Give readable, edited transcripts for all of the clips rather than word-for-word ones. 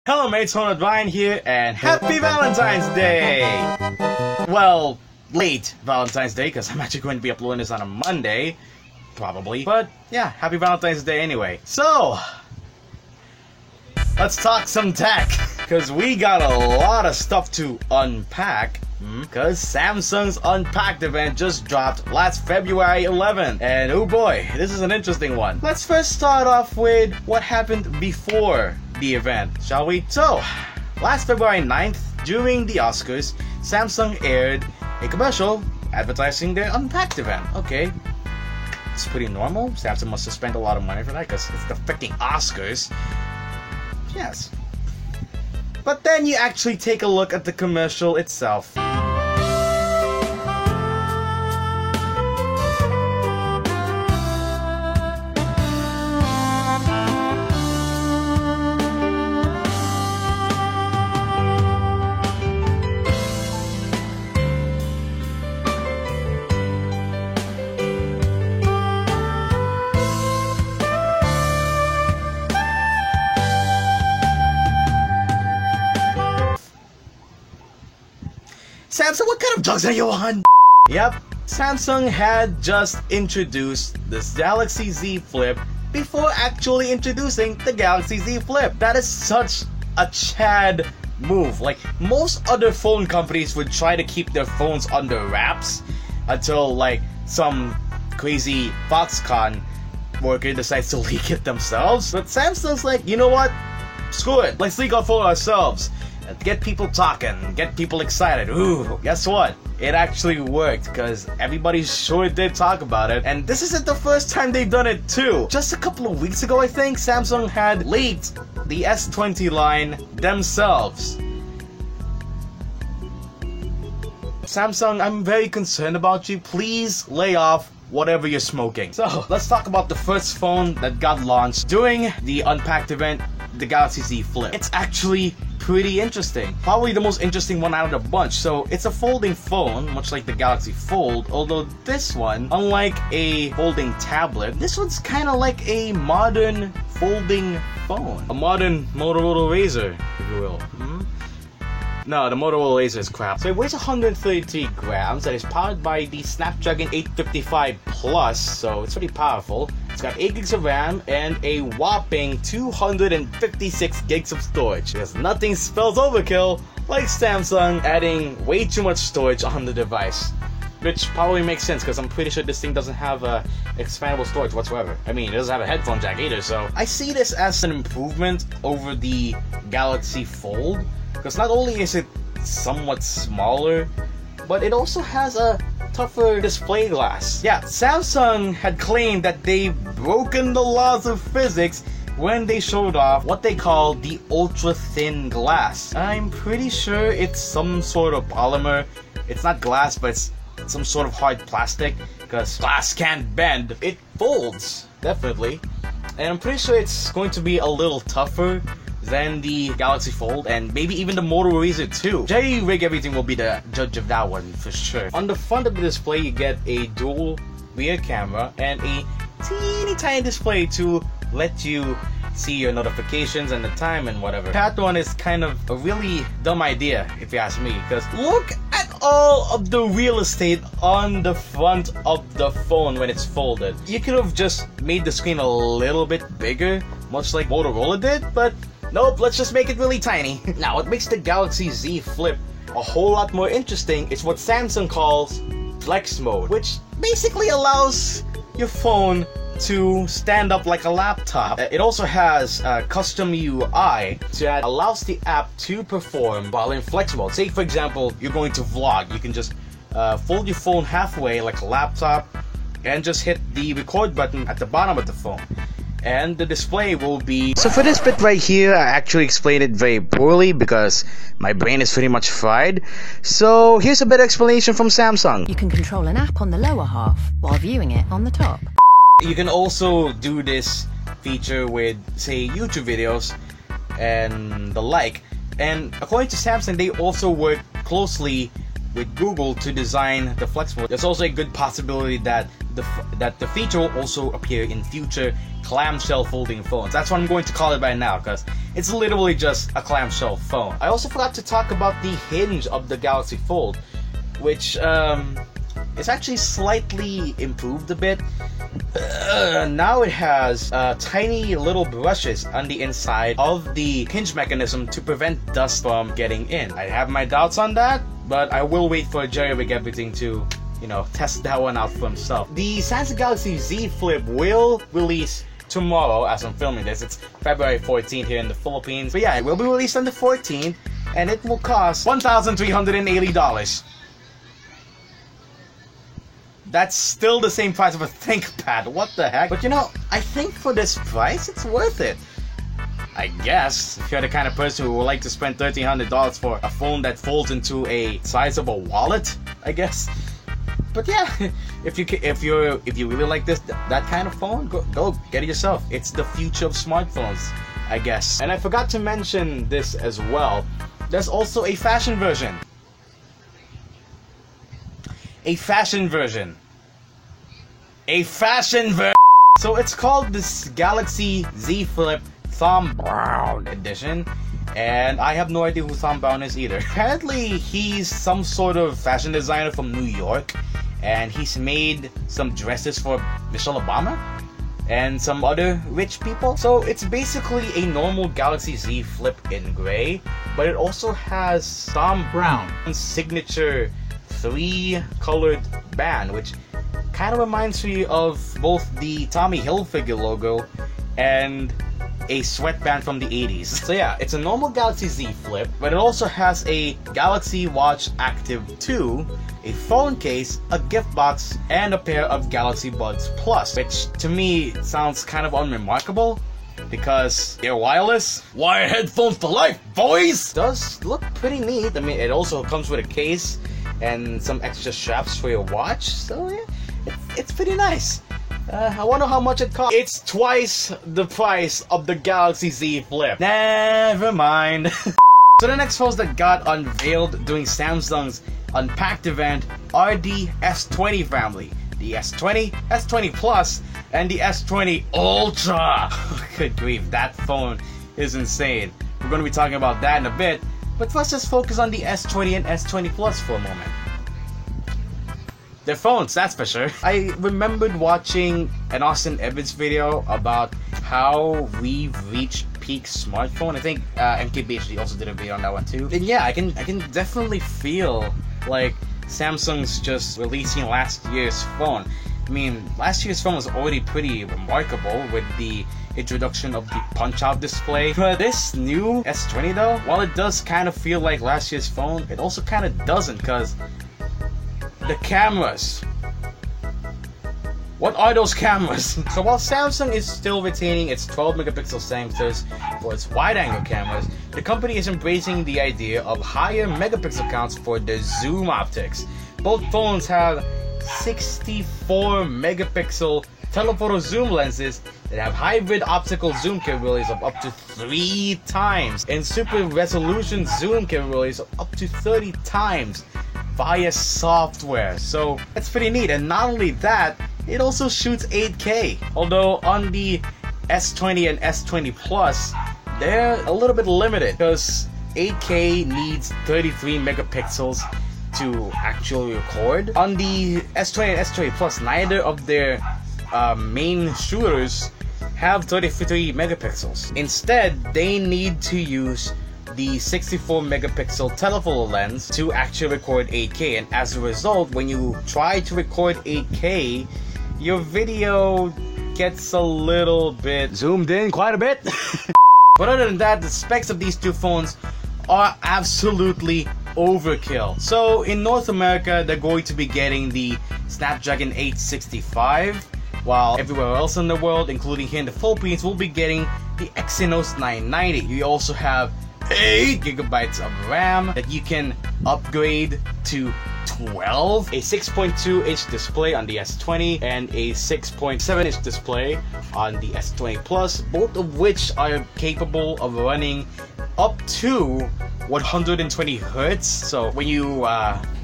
Hello mates, Ronald Ryan here, and happy Valentine's Day! Well, late Valentine's Day, because I'm actually going to be uploading this on a Monday, probably. But yeah, happy Valentine's Day anyway. So, let's talk some tech, because we got a lot of stuff to unpack. Because Samsung's Unpacked event just dropped last February 11th. And oh boy, this is an interesting one. Let's first start off with what happened before the event, shall we? So, last February 9th, during the Oscars, Samsung aired a commercial advertising their Unpacked event. Okay, it's pretty normal. Samsung must have spent a lot of money for that because it's the freaking Oscars. Yes. But then you actually take a look at the commercial itself. Samsung, what kind of drugs are you on? Yep, Samsung had just introduced this Galaxy Z Flip before actually introducing the Galaxy Z Flip. That is such a Chad move. Like, most other phone companies would try to keep their phones under wraps until, like, some crazy Foxconn worker decides to leak it themselves. But Samsung's like, you know what? Screw it, let's leak our phone ourselves. Get people talking, get people excited. Ooh, guess what? It actually worked, because everybody sure did talk about it. And this isn't the first time they've done it too. Just a couple of weeks ago, I think, Samsung had leaked the S20 line themselves. Samsung, I'm very concerned about you. Please lay off whatever you're smoking. So, let's talk about the first phone that got launched during the Unpacked event, the Galaxy Z Flip. It's actually pretty interesting. Probably the most interesting one out of the bunch. So it's a folding phone, much like the Galaxy Fold, although this one, unlike a folding tablet, this one's kind of like a modern folding phone. A modern Motorola Razr, if you will. No, the Motorola Razr is crap. So it weighs 133 grams and is powered by the Snapdragon 855 Plus, so it's pretty powerful. It's got 8 gigs of RAM and a whopping 256 gigs of storage. Because nothing spells overkill like Samsung adding way too much storage on the device. Which probably makes sense, because I'm pretty sure this thing doesn't have expandable storage whatsoever. I mean, it doesn't have a headphone jack either, so I see this as an improvement over the Galaxy Fold. Because not only is it somewhat smaller, but it also has a tougher display glass. Yeah, Samsung had claimed that they've broken the laws of physics when they showed off what they call the ultra-thin glass. I'm pretty sure it's some sort of polymer. It's not glass, but it's some sort of hard plastic, because glass can't bend. It folds, definitely. And I'm pretty sure it's going to be a little tougher than the Galaxy Fold, and maybe even the Motorola Razr too. Jerry Rig Everything will be the judge of that one for sure. On the front of the display, you get a dual rear camera and a teeny tiny display to let you see your notifications and the time and whatever. That one is kind of a really dumb idea, if you ask me, because look at all of the real estate on the front of the phone when it's folded. You could have just made the screen a little bit bigger, much like Motorola did, but nope, let's just make it really tiny. Now, what makes the Galaxy Z Flip a whole lot more interesting is what Samsung calls Flex Mode, which basically allows your phone to stand up like a laptop. It also has a custom UI that allows the app to perform while in Flex Mode. Say, for example, you're going to vlog. You can just fold your phone halfway like a laptop and just hit the record button at the bottom of the phone. And the display will be... So for this bit right here, I actually explained it very poorly because my brain is pretty much fried. So here's a better explanation from Samsung. You can control an app on the lower half while viewing it on the top. You can also do this feature with, say, YouTube videos and the like. And according to Samsung, they also work closely with Google to design the Flex Mode. There's also a good possibility that the feature will also appear in future clamshell folding phones. That's what I'm going to call it right now, because It's literally just a clamshell phone. I also forgot to talk about the hinge of the Galaxy Fold, which is actually slightly improved a bit. Now it has tiny little brushes on the inside of the hinge mechanism to prevent dust from getting in. I have my doubts on that, but I will wait for Jerry Rig Everything to, you know, test that one out for himself. The Samsung Galaxy Z Flip will release tomorrow as I'm filming this. It's February 14th here in the Philippines. But yeah, it will be released on the 14th, and it will cost $1,380. That's still the same price of a ThinkPad. What the heck? But you know, I think for this price, it's worth it. I guess, if you're the kind of person who would like to spend $1,300 for a phone that folds into a size of a wallet, I guess. But yeah, if you really like that kind of phone, go get it yourself. It's the future of smartphones, I guess. And I forgot to mention this as well. There's also a fashion version. A fashion version. So it's called this Galaxy Z Flip Thom Browne edition, and I have no idea who Thom Browne is either. Apparently he's some sort of fashion designer from New York, and he's made some dresses for Michelle Obama and some other rich people. So it's basically a normal Galaxy Z Flip in gray, but it also has Thom Browne's signature 3-colored band, which kind of reminds me of both the Tommy Hilfiger logo and a sweatband from the 80s. So yeah, it's a normal Galaxy Z Flip, but it also has a Galaxy Watch Active 2, a phone case, a gift box, and a pair of Galaxy Buds Plus, which to me sounds kind of unremarkable because they're wireless. Wired headphones for life, boys! Does look pretty neat. I mean, it also comes with a case and some extra straps for your watch, so yeah, it's pretty nice. I wonder how much it costs. It's twice the price of the Galaxy Z Flip. Never mind. So the next phones that got unveiled during Samsung's Unpacked event are the S20 family. The S20, S20 Plus, and the S20 Ultra. Good grief, that phone is insane. We're going to be talking about that in a bit, but let's just focus on the S20 and S20 Plus for a moment. They're phones, that's for sure. I remembered watching an Austin Evans video about how we've reached peak smartphone. I think MKBHD also did a video on that one too. And yeah, I can definitely feel like Samsung's just releasing last year's phone. I mean, last year's phone was already pretty remarkable with the introduction of the punch-out display. But this new S20 though, while it does kind of feel like last year's phone, it also kind of doesn't, because the cameras. What are those cameras? So while Samsung is still retaining its 12 megapixel sensors for its wide-angle cameras, the company is embracing the idea of higher megapixel counts for their zoom optics. Both phones have 64 megapixel telephoto zoom lenses that have hybrid optical zoom capabilities of up to 3 times and super resolution zoom capabilities of up to 30 times via software. So that's pretty neat. And not only that, it also shoots 8K. Although on the S20 and S20 Plus, they're a little bit limited because 8K needs 33 megapixels to actually record. On the S20 and S20 Plus, neither of their main shooters have 33 megapixels. Instead, they need to use the 64 megapixel telephoto lens to actually record 8K, and as a result, when you try to record 8K, your video gets a little bit zoomed in quite a bit. But other than that, the specs of these two phones are absolutely overkill. So in North America, they're going to be getting the Snapdragon 865, while everywhere else in the world, including here in the Philippines, will be getting the Exynos 990. You also have 8 gigabytes of RAM that you can upgrade to 12, a 6.2-inch display on the S20, and a 6.7-inch display on the S20 Plus, both of which are capable of running up to 120 Hz. So when you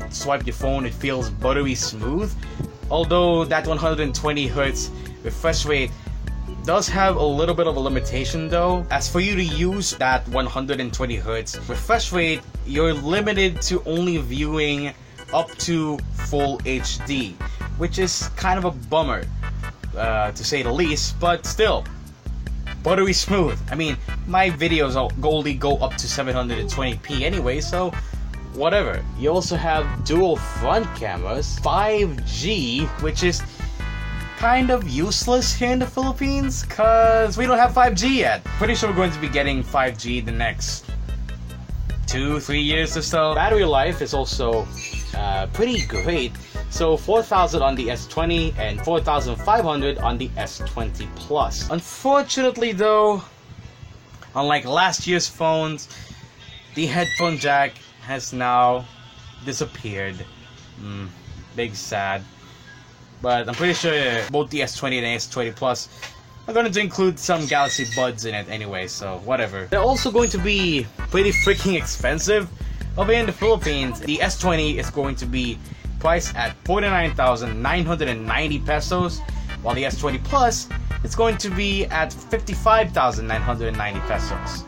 swipe your phone, it feels buttery smooth. Although that 120 Hz refresh rate does have a little bit of a limitation though. As for you to use that 120 Hz refresh rate, you're limited to only viewing up to full HD, which is kind of a bummer, to say the least, but still, buttery smooth. I mean, my videos only go up to 720p anyway, so whatever. You also have dual front cameras, 5G, which is kind of useless here in the Philippines because we don't have 5G yet. Pretty sure we're going to be getting 5G the next 2-3 years or so. Battery life is also pretty great. So 4,000 on the S20 and 4,500 on the S20 Plus. Unfortunately though, unlike last year's phones, the headphone jack has now disappeared. Big sad. But I'm pretty sure both the S20 and the S20 Plus are going to include some Galaxy Buds in it anyway, so whatever. They're also going to be pretty freaking expensive over here in the Philippines. The S20 is going to be priced at 49,990 pesos, while the S20 Plus is going to be at 55,990 pesos.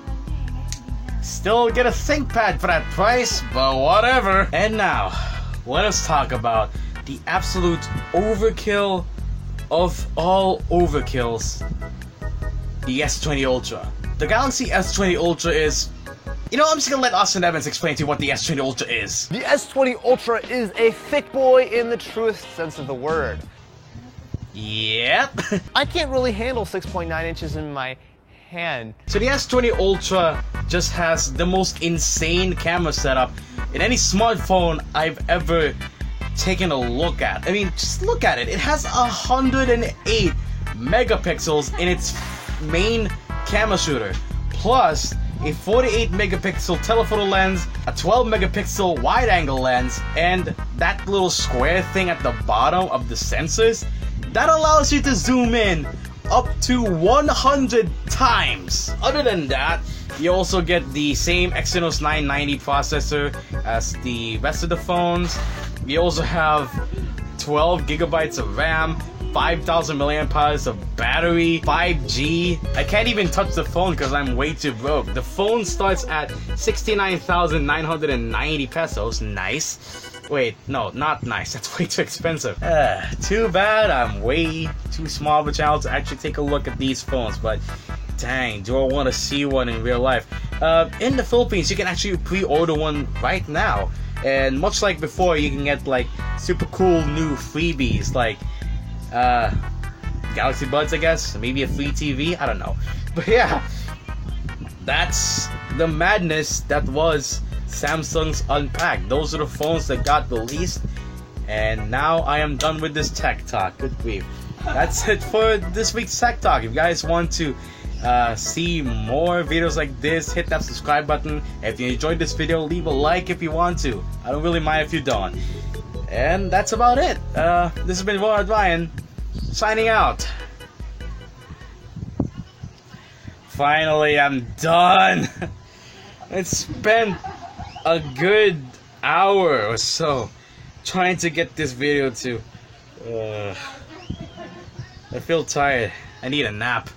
Still get a ThinkPad for that price, but whatever. And now, let us talk about the absolute overkill of all overkills, the S20 Ultra. The Galaxy S20 Ultra is... You know, I'm just gonna let Austin Evans explain to you what the S20 Ultra is. The S20 Ultra is a thick boy in the truest sense of the word. Yep. I can't really handle 6.9 inches in my hand. So the S20 Ultra just has the most insane camera setup in any smartphone I've ever taken a look at. I mean, just look at it. It has 108 megapixels in its main camera shooter, plus a 48 megapixel telephoto lens, a 12 megapixel wide angle lens, and that little square thing at the bottom of the sensors that allows you to zoom in up to 100 times. Other than that, you also get the same Exynos 990 processor as the rest of the phones. You also have 12 gigabytes of RAM, 5,000 milliamp hours of battery, 5G. I can't even touch the phone because I'm way too broke. The phone starts at 69,990 pesos. Nice. Wait, no, not nice. That's way too expensive. Too bad I'm way too small of a channel to actually take a look at these phones, but dang, do I want to see one in real life. In the Philippines, you can actually pre-order one right now. And much like before, you can get like super cool new freebies like Galaxy Buds, I guess, maybe a free TV, I don't know. But yeah, that's the madness that was Samsung's Unpacked. Those are the phones that got released, and now I am done with this tech talk. Good grief. That's it for this week's tech talk. If you guys want to see more videos like this, hit that subscribe button. If you enjoyed this video, leave a like if you want to. I don't really mind if you don't. And that's about it. This has been Ronald Ryan, signing out. Finally, I'm done. It spent a good hour or so trying to get this video to. I feel tired. I need a nap.